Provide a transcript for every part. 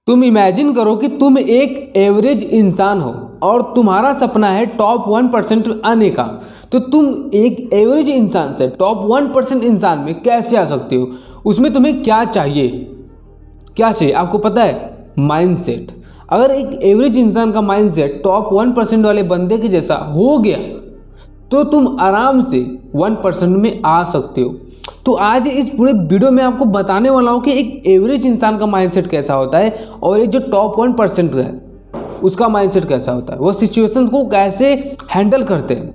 तुम इमेजिन करो कि तुम एक एवरेज इंसान हो और तुम्हारा सपना है टॉप 1% आने का। तो तुम एक एवरेज इंसान से टॉप 1% इंसान में कैसे आ सकते हो? उसमें तुम्हें क्या चाहिए? क्या चाहिए आपको पता है? माइंडसेट। अगर एक एवरेज इंसान का माइंडसेट टॉप 1% वाले बंदे के जैसा हो गया तो तुम आराम से 1% में आ सकते हो। तो आज इस पूरे वीडियो में आपको बताने वाला हूँ कि एक एवरेज इंसान का माइंडसेट कैसा होता है और एक जो टॉप 1% है उसका माइंडसेट कैसा होता है, वो सिचुएशन को कैसे हैंडल करते हैं।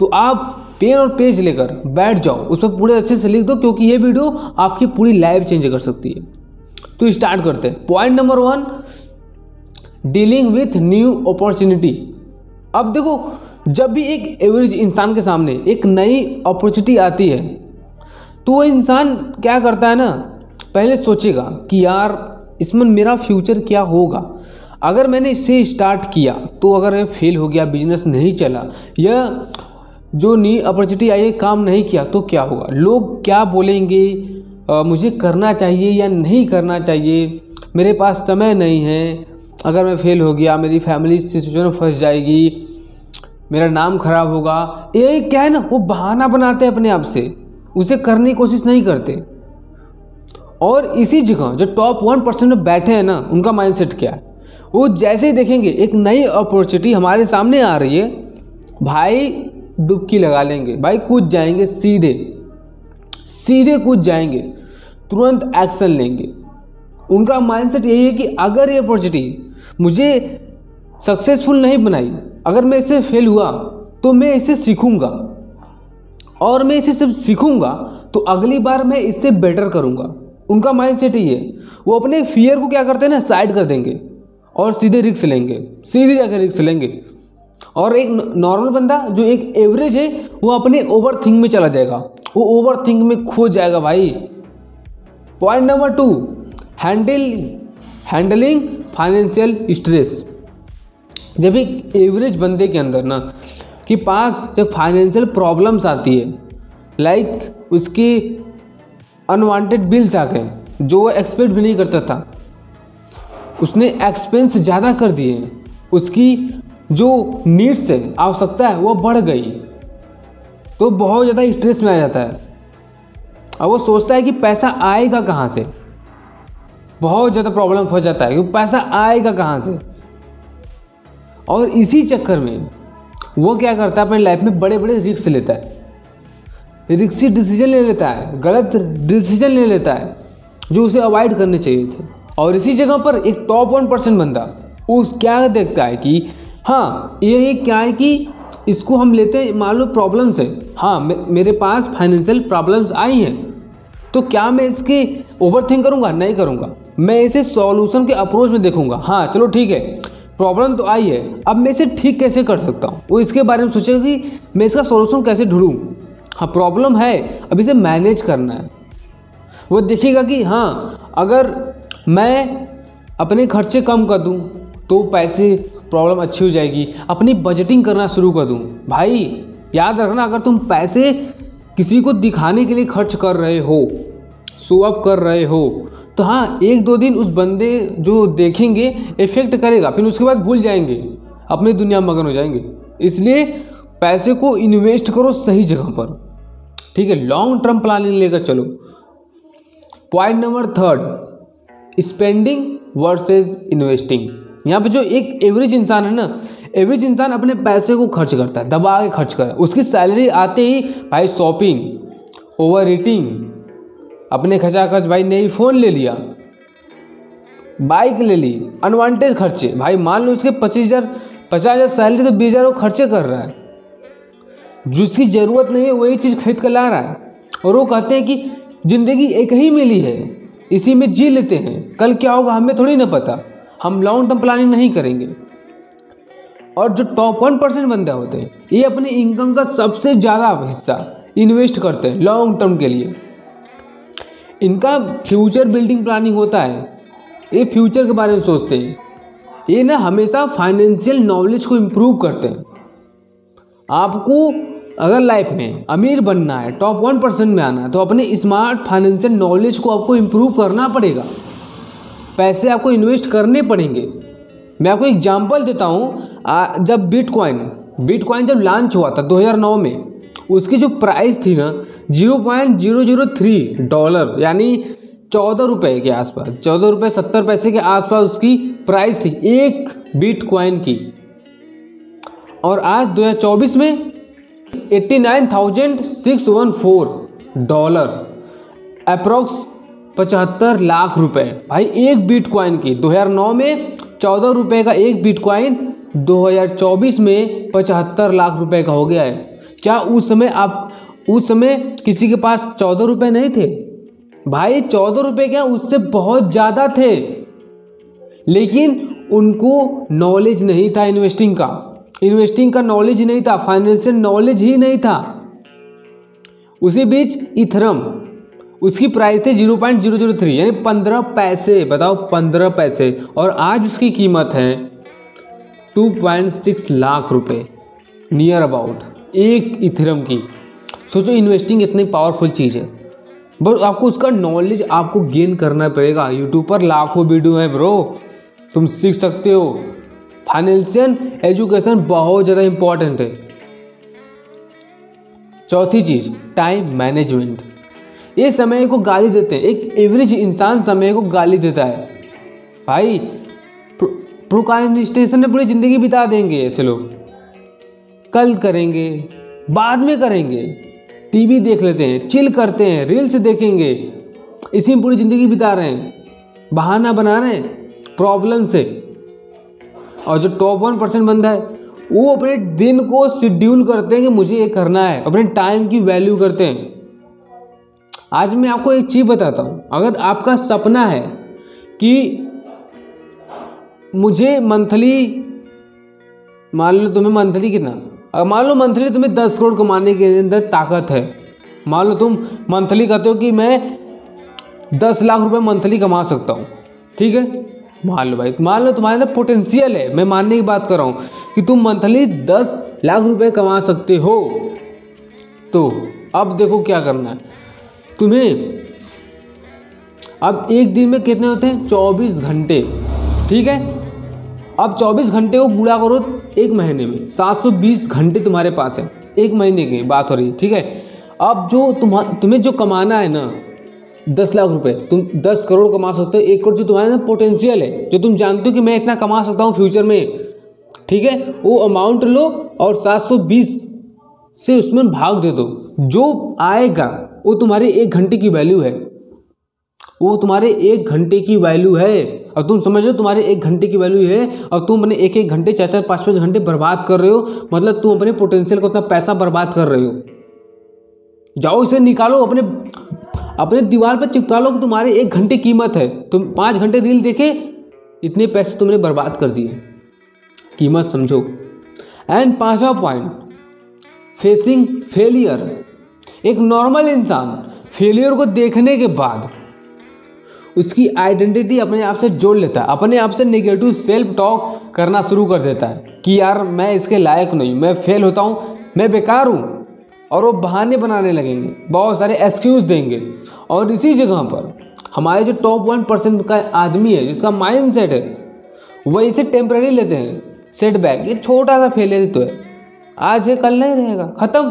तो आप पेन और पेज लेकर बैठ जाओ, उस पर पूरे अच्छे से लिख दो, क्योंकि ये वीडियो आपकी पूरी लाइफ चेंज कर सकती है। तो स्टार्ट करते हैं। Point number 1, dealing with new opportunity. अब देखो, जब भी एक एवरेज इंसान के सामने एक नई अपॉर्चुनिटी आती है तो वो इंसान क्या करता है ना, पहले सोचेगा कि यार इसमें मेरा फ्यूचर क्या होगा। अगर मैंने इससे स्टार्ट किया तो अगर ये फेल हो गया, बिजनेस नहीं चला, या जो नई अपॉर्चुनिटी आई है काम नहीं किया तो क्या होगा, लोग क्या बोलेंगे, मुझे करना चाहिए या नहीं करना चाहिए, मेरे पास समय नहीं है, अगर मैं फेल हो गया मेरी फैमिली सिचुएशन में फंस जाएगी, मेरा नाम खराब होगा। ये क्या है ना, वो बहाना बनाते हैं अपने आप से, उसे करने की कोशिश नहीं करते। और इसी जगह जो टॉप 1% में बैठे हैं ना, उनका माइंडसेट क्या है, वो जैसे ही देखेंगे एक नई अपॉर्चुनिटी हमारे सामने आ रही है, भाई डुबकी लगा लेंगे, भाई कूद जाएंगे, सीधे कूद जाएंगे, तुरंत एक्शन लेंगे। उनका माइंडसेट यही है कि अगर ये अपॉर्चुनिटी मुझे सक्सेसफुल नहीं बनाई, अगर मैं इससे फेल हुआ तो मैं इससे सीखूंगा, और मैं इसे सिर्फ सीखूंगा तो अगली बार मैं इससे बेटर करूंगा। उनका माइंडसेट ही है। वो अपने फियर को क्या करते हैं ना, साइड कर देंगे और सीधे रिस्क लेंगे, सीधे जाकर रिस्क लेंगे। और एक नॉर्मल बंदा जो एक एवरेज है वो अपने ओवर थिंक में चला जाएगा, वो ओवर थिंक में खो जाएगा भाई। Point number 2, handling financial stress. जब एक एवरेज बंदे के अंदर ना कि पास जब फाइनेंशियल प्रॉब्लम्स आती है, लाइक उसके अनवांटेड बिल्स आ गए जो वो एक्सपेक्ट भी नहीं करता था, उसने एक्सपेंस ज़्यादा कर दिए, उसकी जो नीड्स है, आवश्यकता है, वो बढ़ गई, तो बहुत ज़्यादा स्ट्रेस में आ जाता है। अब वो सोचता है कि पैसा आएगा कहाँ से, बहुत ज़्यादा प्रॉब्लम हो जाता है कि पैसा आएगा कहाँ से। और इसी चक्कर में वो क्या करता है, अपने लाइफ में बड़े बड़े रिस्क लेता है, रिस्की डिसीजन ले लेता है, गलत डिसीजन ले लेता है जो उसे अवॉइड करने चाहिए थे। और इसी जगह पर एक टॉप 1% बंदा उस क्या देखता है कि हाँ ये क्या है कि इसको हम लेते हैं, मान लो प्रॉब्लम्स है, हाँ मेरे पास फाइनेंशियल प्रॉब्लम्स आई हैं, तो क्या मैं इसके ओवर थिंक करूँगा? नहीं करूँगा, मैं इसे सॉल्यूशन के अप्रोच में देखूँगा। हाँ चलो ठीक है, प्रॉब्लम तो आई है, अब मैं इसे ठीक कैसे कर सकता हूँ, वो इसके बारे में सोचेगा कि मैं इसका सॉल्यूशन कैसे ढूंढूं। हाँ प्रॉब्लम है, अब इसे मैनेज करना है। वो देखेगा कि हाँ अगर मैं अपने खर्चे कम कर दूँ तो पैसे प्रॉब्लम अच्छी हो जाएगी, अपनी बजटिंग करना शुरू कर दूँ। भाई याद रखना, अगर तुम पैसे किसी को दिखाने के लिए खर्च कर रहे हो, शो अप कर रहे हो, तो हाँ 1-2 दिन उस बंदे जो देखेंगे इफेक्ट करेगा, फिर उसके बाद भूल जाएंगे, अपनी दुनिया में मगन हो जाएंगे। इसलिए पैसे को इन्वेस्ट करो सही जगह पर, ठीक है, लॉन्ग टर्म प्लानिंग लेकर चलो। Point number 3, spending versus investing. यहाँ पे जो एक एवरेज इंसान है ना, एवरेज इंसान अपने पैसे को खर्च करता है, दबा के खर्च करता है। उसकी सैलरी आते ही भाई शॉपिंग, ओवर ईटिंग, अपने खचाखच भाई नई फ़ोन ले लिया, बाइक ले ली, अनवांटेड खर्चे। भाई मान लो उसके 50,000 सैलरी, तो 20,000 वो खर्चे कर रहा है, जिसकी ज़रूरत नहीं है वही चीज़ खरीद कर ला रहा है। और वो कहते हैं कि ज़िंदगी एक ही मिली है, इसी में जी लेते हैं, कल क्या होगा हमें थोड़ी ना पता, हम लॉन्ग टर्म प्लानिंग नहीं करेंगे। और जो टॉप 1% बंदे होते हैं, ये अपने इनकम का सबसे ज़्यादा हिस्सा इन्वेस्ट करते हैं लॉन्ग टर्म के लिए। इनका फ्यूचर बिल्डिंग प्लानिंग होता है, ये फ्यूचर के बारे में सोचते हैं। ये ना हमेशा फाइनेंशियल नॉलेज को इम्प्रूव करते हैं। आपको अगर लाइफ में अमीर बनना है, टॉप 1% में आना है, तो अपने स्मार्ट फाइनेंशियल नॉलेज को आपको इम्प्रूव करना पड़ेगा। पैसे आपको इन्वेस्ट करने पड़ेंगे। मैं आपको एग्जांपल देता हूँ, जब बिटकॉइन जब लॉन्च हुआ था 2009 में, उसकी जो प्राइस थी ना $0.003, यानी 14 रुपये के आसपास, 14 रुपये 70 पैसे के आसपास उसकी प्राइस थी एक बिटकॉइन की। और आज 2024 में $89,614, अप्रोक्स 75 लाख रुपए भाई एक बिटकॉइन की। 2009 में 14 रुपये का एक बिटकॉइन 2024 में 75 लाख रुपए का हो गया है। क्या उस समय किसी के पास 14 रुपये नहीं थे? भाई 14 रुपये क्या, उससे बहुत ज़्यादा थे, लेकिन उनको नॉलेज नहीं था इन्वेस्टिंग का नॉलेज नहीं था, फाइनेंशियल नॉलेज ही नहीं था। उसी बीच इथरम, उसकी प्राइस थी 0.003 यानी 15 पैसे, बताओ 15 पैसे, और आज उसकी कीमत है 2.6 लाख रुपए नियर अबाउट एक इथरम की। सोचो इन्वेस्टिंग इतनी पावरफुल चीज़ है, बट आपको उसका नॉलेज आपको गेन करना पड़ेगा। यूट्यूब पर लाखों वीडियो है ब्रो, तुम सीख सकते हो। फाइनेंशियल एजुकेशन बहुत ज़्यादा इंपॉर्टेंट है। चौथी चीज़, टाइम मैनेजमेंट। ये समय को गाली देते हैं, एक एवरेज इंसान समय को गाली देता है। भाई प्रोक्रास्टिनेशन में पूरी ज़िंदगी बिता देंगे ऐसे लोग, कल करेंगे, बाद में करेंगे, टीवी देख लेते हैं, चिल करते हैं, रील्स देखेंगे, इसी में पूरी ज़िंदगी बिता रहे हैं, बहाना बना रहे हैं प्रॉब्लम से। और जो टॉप 1% बंदा है वो अपने दिन को शेड्यूल करते हैं कि मुझे ये करना है, अपने टाइम की वैल्यू करते हैं। आज मैं आपको एक चीज़ बताता हूँ, अगर आपका सपना है कि मुझे मंथली, मान लो तुम्हें मंथली कितना, मान लो मंथली तुम्हें 10 करोड़ कमाने के अंदर ताकत है, मान लो तुम मंथली कहते हो कि मैं 10 लाख रुपए मंथली कमा सकता हूँ, ठीक है, मान लो भाई, मान लो तुम्हारे अंदर पोटेंशियल है, मैं मानने की बात कर रहा हूँ कि तुम मंथली 10 लाख रुपए कमा सकते हो। तो अब देखो क्या करना है तुम्हें। अब एक दिन में कितने होते हैं? 24 घंटे, ठीक है। अब 24 घंटे को गुणा करो एक महीने में, 720 घंटे तुम्हारे पास है, एक महीने की बात हो रही है, ठीक है। अब जो तुम्हें जो कमाना है ना 10 लाख रुपए, तुम 10 करोड़ कमा सकते हो, 1 करोड़ जो तुम्हारे अंदर पोटेंशियल है, जो तुम जानते हो कि मैं इतना कमा सकता हूँ फ्यूचर में, ठीक है, वो अमाउंट लो और 720 से उसमें भाग दे दो। जो आएगा वो तुम्हारे 1 घंटे की वैल्यू है, वो तुम्हारे 1 घंटे की वैल्यू है। और तुम समझ लो तुम्हारे 1 घंटे की वैल्यू है, और तुम अपने 1-1 घंटे 4-4 5-5 घंटे बर्बाद कर रहे हो, मतलब तुम अपने पोटेंशियल को उतना पैसा बर्बाद कर रहे हो। जाओ इसे निकालो, अपने दीवार पर चिपका लो कि तुम्हारे 1 घंटे कीमत है, तुम 5 घंटे रील देखे, इतने पैसे तुमने बर्बाद कर दिए, कीमत समझो। एंड 5वां पॉइंट, फेसिंग फेलियर। एक नॉर्मल इंसान फेलियर को देखने के बाद उसकी आइडेंटिटी अपने आप से जोड़ लेता है, अपने आप से नेगेटिव सेल्फ टॉक करना शुरू कर देता है कि यार मैं इसके लायक नहीं, मैं फेल होता हूँ, मैं बेकार हूँ, और वो बहाने बनाने लगेंगे, बहुत सारे एक्सक्यूज़ देंगे। और इसी जगह पर हमारे जो टॉप 1% का आदमी है, जिसका माइंड सेट है, वह इसे टेम्पररी लेते हैं, सेटबैक, ये छोटा सा फेलियर तो है, आज है कल नहीं रहेगा, ख़त्म।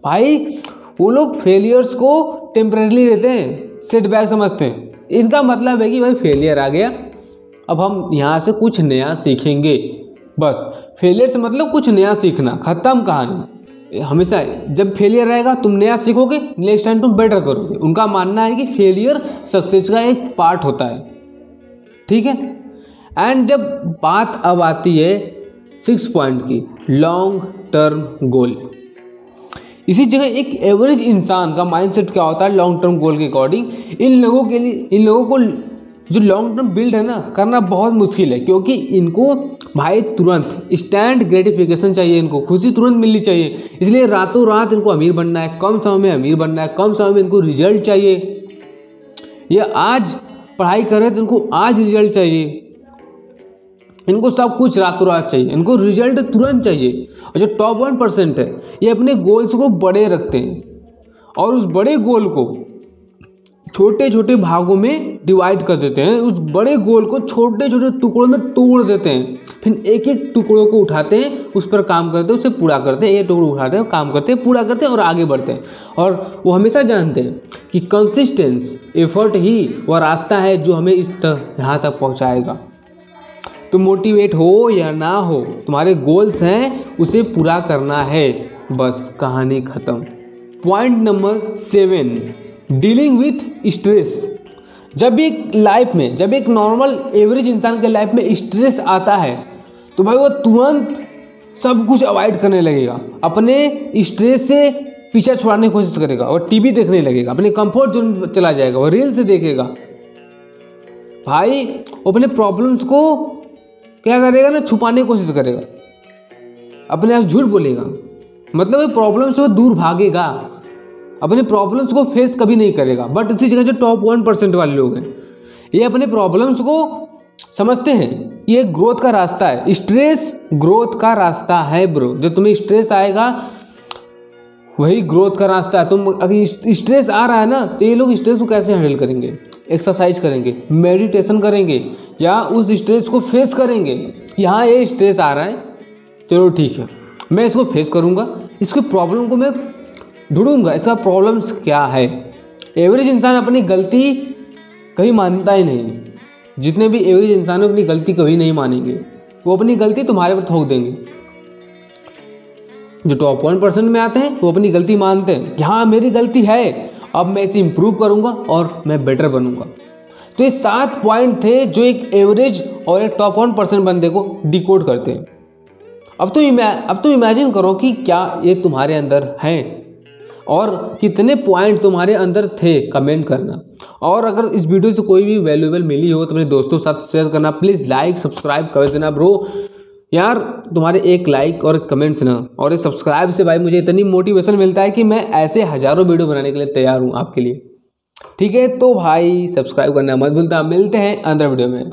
भाई वो लोग फेलियर्स को टेम्पररी लेते हैं, सेटबैक समझते हैं। इनका मतलब है कि भाई फेलियर आ गया, अब हम यहाँ से कुछ नया सीखेंगे, बस। फेलियर से मतलब कुछ नया सीखना, ख़त्म कहानी। हमेशा जब फेलियर रहेगा तुम नया सीखोगे, नेक्स्ट टाइम तुम बेटर करोगे। उनका मानना है कि फेलियर सक्सेस का एक पार्ट होता है, ठीक है। एंड जब बात अब आती है 6 पॉइंट की, लॉन्ग टर्म गोल। इसी जगह एक एवरेज इंसान का माइंडसेट क्या होता है लॉन्ग टर्म गोल के अकॉर्डिंग। इन लोगों को जो लॉन्ग टर्म बिल्ड है ना करना बहुत मुश्किल है, क्योंकि इनको भाई तुरंत इंस्टेंट ग्रेटिफिकेशन चाहिए, इनको खुशी तुरंत मिलनी चाहिए। इसलिए रातों रात इनको अमीर बनना है, कम समय में अमीर बनना है, कम समय में इनको रिजल्ट चाहिए। ये आज पढ़ाई कर रहे तो इनको आज रिजल्ट चाहिए, इनको सब कुछ रातों रात चाहिए, इनको रिजल्ट तुरंत चाहिए। और जो टॉप 1% है ये अपने गोल्स को बड़े रखते हैं और उस बड़े गोल को छोटे छोटे भागों में डिवाइड कर देते हैं, उस बड़े गोल को छोटे छोटे टुकड़ों में तोड़ देते हैं, फिर एक एक टुकड़ों को उठाते हैं, उस पर काम करते हैं, उसे पूरा करते हैं, एक टुकड़ो उठाते हैं, काम करते हैं, पूरा करते हैं और आगे बढ़ते हैं। और वो हमेशा जानते हैं कि कंसिस्टेंस एफर्ट ही वह रास्ता है जो हमें यहाँ तक पहुँचाएगा। तुम मोटिवेट हो या ना हो, तुम्हारे गोल्स हैं, उसे पूरा करना है, बस कहानी ख़त्म। Point number 7, dealing with stress. जब एक नॉर्मल एवरेज इंसान के लाइफ में स्ट्रेस आता है तो भाई वो तुरंत सब कुछ अवॉइड करने लगेगा, अपने स्ट्रेस से पीछा छुड़ाने की कोशिश करेगा, और टीवी देखने लगेगा, अपने कंफर्ट जोन में चला जाएगा, वो रील्स देखेगा। भाई वो अपने प्रॉब्लम्स को क्या करेगा ना, छुपाने की कोशिश करेगा, अपने आप झूठ बोलेगा, मतलब वो प्रॉब्लम से वो दूर भागेगा, अपने प्रॉब्लम्स को फेस कभी नहीं करेगा। बट इसी जगह जो टॉप 1% वाले लोग हैं, ये अपने प्रॉब्लम्स को समझते हैं ये ग्रोथ का रास्ता है। स्ट्रेस ग्रोथ का रास्ता है ब्रो, जो तुम्हें स्ट्रेस आएगा वही ग्रोथ का रास्ता है। तुम अगर स्ट्रेस आ रहा है ना, तो ये लोग स्ट्रेस को कैसे हैंडल करेंगे, एक्सरसाइज करेंगे, मेडिटेशन करेंगे, या उस स्ट्रेस को फेस करेंगे। यहाँ ये स्ट्रेस आ रहा है, चलो ठीक है, मैं इसको फेस करूँगा, इसके प्रॉब्लम को मैं ढूंढूंगा, इसका प्रॉब्लम्स क्या है। एवरेज इंसान अपनी गलती कभी मानता ही नहीं, जितने भी एवरेज इंसान अपनी गलती कभी नहीं मानेंगे, वो अपनी गलती तुम्हारे पर थोप देंगे। जो टॉप 1% में आते हैं वो अपनी गलती मानते हैं कि हाँ मेरी गलती है, अब मैं इसे इम्प्रूव करूँगा और मैं बेटर बनूंगा। तो ये 7 पॉइंट थे जो एक एवरेज और एक टॉप 1% बंदे को डिकोड करते हैं। अब तुम इमेजिन करो कि क्या ये तुम्हारे अंदर हैं और कितने पॉइंट तुम्हारे अंदर थे, कमेंट करना। और अगर इस वीडियो से कोई भी वैल्यूएबल मिली हो तो अपने दोस्तों के साथ शेयर करना। प्लीज़ लाइक सब्सक्राइब कर देना ब्रो, यार तुम्हारे एक लाइक और कमेंट्स ना और एक सब्सक्राइब से भाई मुझे इतनी मोटिवेशन मिलता है कि मैं ऐसे हज़ारों वीडियो बनाने के लिए तैयार हूँ आपके लिए। ठीक है, तो भाई सब्सक्राइब करना मत भूलता। मिलते हैं अंदर वीडियो में।